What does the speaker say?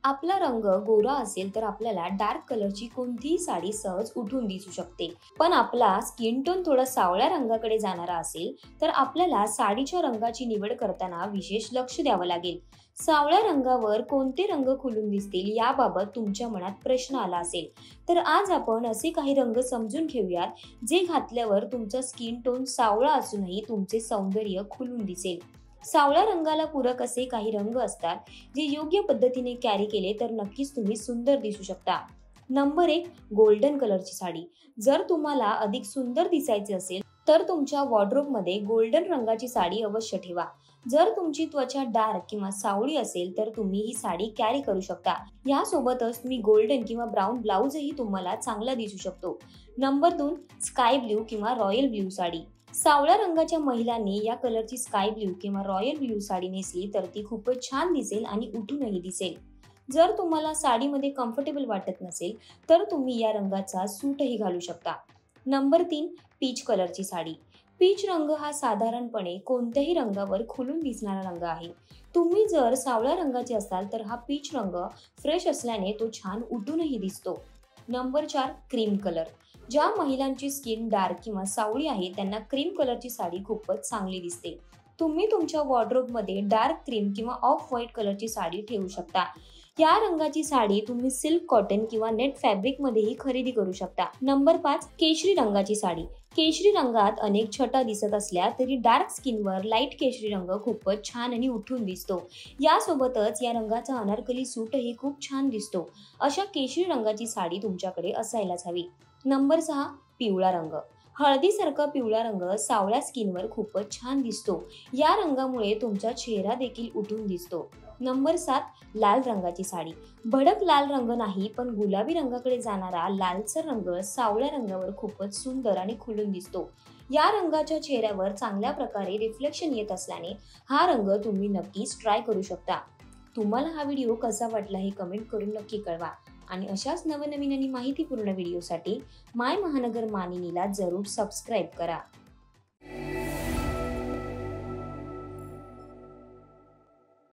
आपला रंग गोरा असेल तर आपल्याला डार्क कलरची कोणतीही साडी सहज उठून दिसू शकते. पण आपला स्किन टोन थोडा सावळ्या रंगाकडे जाणारा असेल तर आपल्याला साडीच्या रंगाची निवड करताना विशेष लक्ष द्यावं लागेल. सावळ्या रंगावर कोणते रंग खुलून दिसतील याबाबत तुमच्या मनात प्रश्न आला असेल तर आज आपण असे काही रंग समजून घेऊयात जे घातल्यावर तुमचा स्किन टोन सावळा असूनही तुमचे सौंदर्य खुलून दिसेल. सावळ्या रंगाला पूरक असे काही रंग असतात जे योग्य पद्धतीने कॅरी केले तर नक्कीच तुम्ही सुंदर दिसू शकता. नंबर 1, गोल्डन कलरची साडी. जर तुम्हाला अधिक सुंदर दिसायचे असेल तर तुमच्या वॉर्डरोबमध्ये गोल्डन रंगाची साडी अवश्य ठेवा. जर तुमची त्वचा डार्क किंवा सावळी असेल तर तुम्ही ही साडी कॅरी करू शकता. यासोबतच तुम्ही गोल्डन किंवा ब्राऊन ब्लाउजही तुम्हाला चांगला दिसू शकतो. नंबर 2, स्काय ब्ल्यू किंवा रॉयल ब्ल्यू साडी. सावळ्या रंगाच्या महिलांनी या कलरची स्काय ब्ल्यू किंवा रॉयल ब्ल्यू साडी नेसली तर ती खूपच छान दिसेल आणि उठूनही दिसेल. जर तुम्हाला साडीमध्ये कम्फर्टेबल वाटत नसेल तर तुम्ही या रंगाचा सूटही घालू शकता. नंबर 3, पीच कलरची साडी. पीच रंग हा साधारणपणे कोणत्याही रंगावर खुलून दिसणारा रंग आहे. तुम्ही जर सावळ्या रंगाचे असाल तर हा पीच रंग फ्रेश असल्याने तो छान उठूनही दिसतो. Number 4, cream colour. ज्या महिलांची स्किन डार्क किंवा सावळी आहे त्यांना क्रीम कलरची साडी खूपच चांगली दिसते. तुम्ही तुमच्या वॉर्डरोबमध्ये डार्क क्रीम किंवा ऑफ व्हाईट कलरची साडी ठेवू शकता. या रंगाची साडी तुम्ही सिल्क, कॉटन किंवा नेट फॅब्रिक मध्येही खरेदी करू शकता. नंबर 5, केशरी रंगाची साडी. केशरी रंगात अनेक छटा दिसत असल्या तरी डार्क स्किनवर लाईट केशरी रंग खूपच छान आणि उठून दिसतो. यासोबतच या रंगाचा अनारकली सूटही खूप छान दिसतो. अशा केशरी रंगाची साडी तुमच्याकडे असायलाच हवी. नंबर 6, पिवळा रंग. हळदीसारखा पिवळा रंग सावळ्या स्किनवर खूपच छान दिसतो. या रंगामुळे तुमचा चेहरा देखील उठून दिसतो. नंबर 7, लाल रंगाची साडी. भडक लाल रंग नाही पण गुलाबी रंगाकडे जाणारा लालसर रंग सावळ्या रंगावर खूपच सुंदर आणि खुलून दिसतो. या रंगाच्या चेहऱ्यावर चांगल्या प्रकारे रिफ्लेक्शन येत असल्याने हा रंग तुम्ही नक्कीच ट्राय करू शकता. तुम्हाला हा व्हिडिओ कसा वाटला हे कमेंट करून नक्की कळवा आणि अशाच नवनवीन आणि माहितीपूर्ण व्हिडिओसाठी माय महानगर मानिनीला जरूर सबस्क्राईब करा.